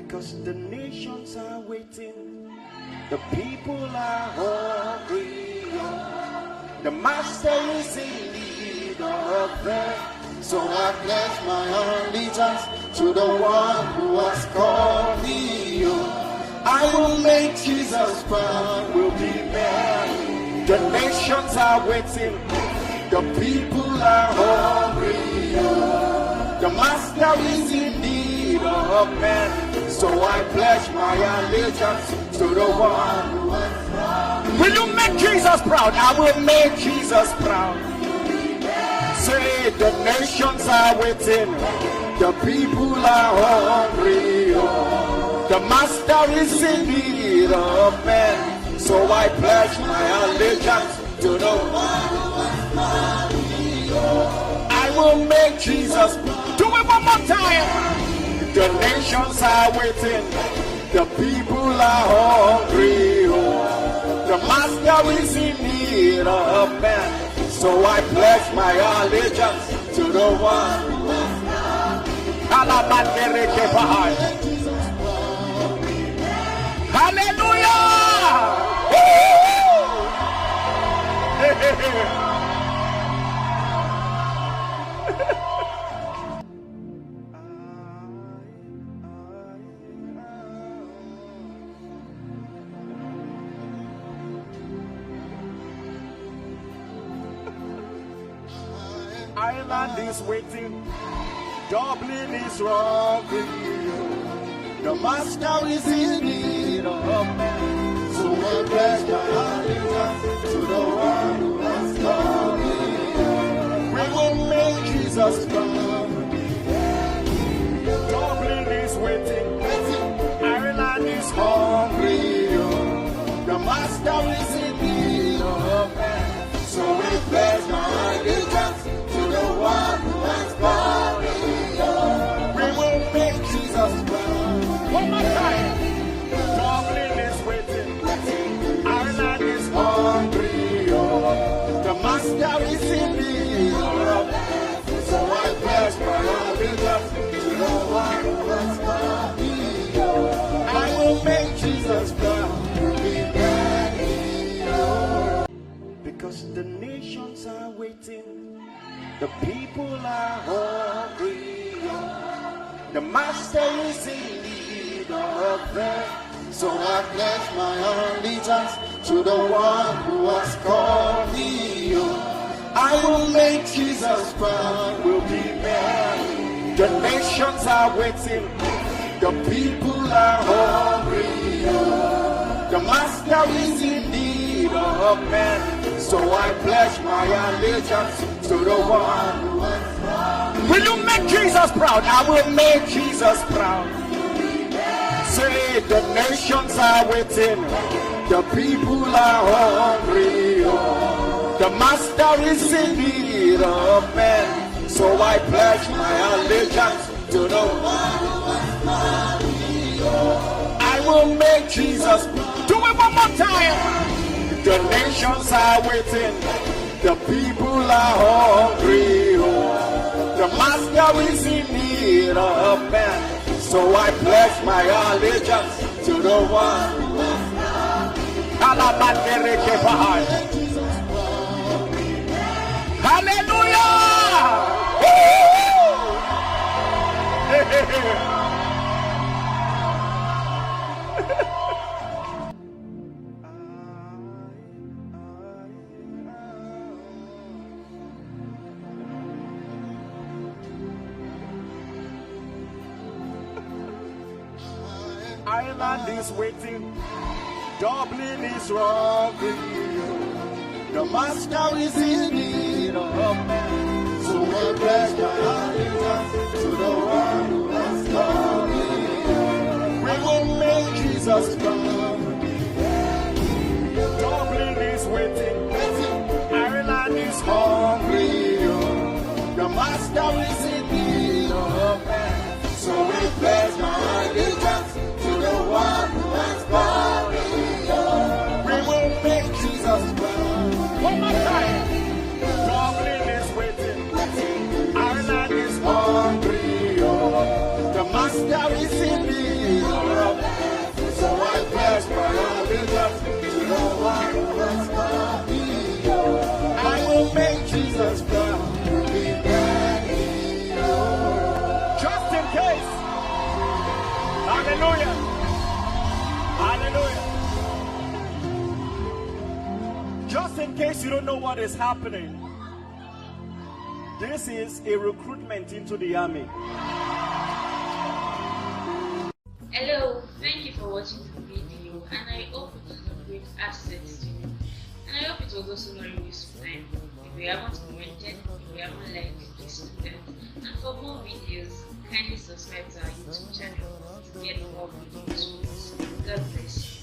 because the nations are waiting, the people are hungry. The master is in need of them, so I pledge my allegiance to the one who has called me. I will make Jesus proud, will be there. The nations are waiting, the people are hungry. The master is in need of men, so I pledge my allegiance to the one who has called me. Will you make Jesus proud? I will make Jesus proud. Say the nations are waiting, the people are hungry. The master is in need of men, so I pledge my allegiance to the one who has called me. I will make Jesus proud. Do it one more time. The nations are waiting, the people are hungry. The master is in need of men, so I pledge my allegiance to the one who has called me. Hallelujah! Ireland is waiting, Dublin is rocking. The master is in need of men, so I pledge my allegiance to the one who has called me. We will make Jesus proud. Dublin is waiting, Ireland is hungry. The master is in need of men, so we pledge my allegiance to the one who has called me. We will make Jesus proud. One more time. Dublin is waiting, Ireland is hungry. The master is in need of men, so I pledge my allegiance to the one who has called me. I will make Jesus proud. Because the nations are waiting, the people are hungry. The master is in need of them, so I pledge my allegiance to the one who has called me. I will make Jesus proud, will be there. The nations are waiting, the people are hungry. The master is in need of men, so I pledge my allegiance to the one who has called me. Will you make Jesus proud? I will make Jesus proud. Say the nations are waiting, the people are hungry. The master is in need of men, so I pledge my allegiance to the one who has called me. I will make Jesus proud. Do it one more time. The nations are waiting, the people are hungry. The master is in need of men, so I pledge my allegiance to the one who has called me. Hallelujah! Ireland is waiting, Dublin is rocking. The master is in need of men, so I pledge my allegiance to the one who has called me. We will make Jesus proud. Dublin is waiting, Ireland is hungry. The master is in need of men, so we pledge my allegiance to the one who has called me. We will make Jesus proud. One more time. Dublin is waiting, Ireland is hungry. The master is in need. case you don't know what is happening, this is a recruitment into the army. Hello, thank you for watching the video, and I hope it was a great asset to you. And I hope it was also not a waste of time. If you haven't commented, if you haven't liked, please do that. And for more videos, kindly subscribe to our YouTube channel to get more videos. God bless you.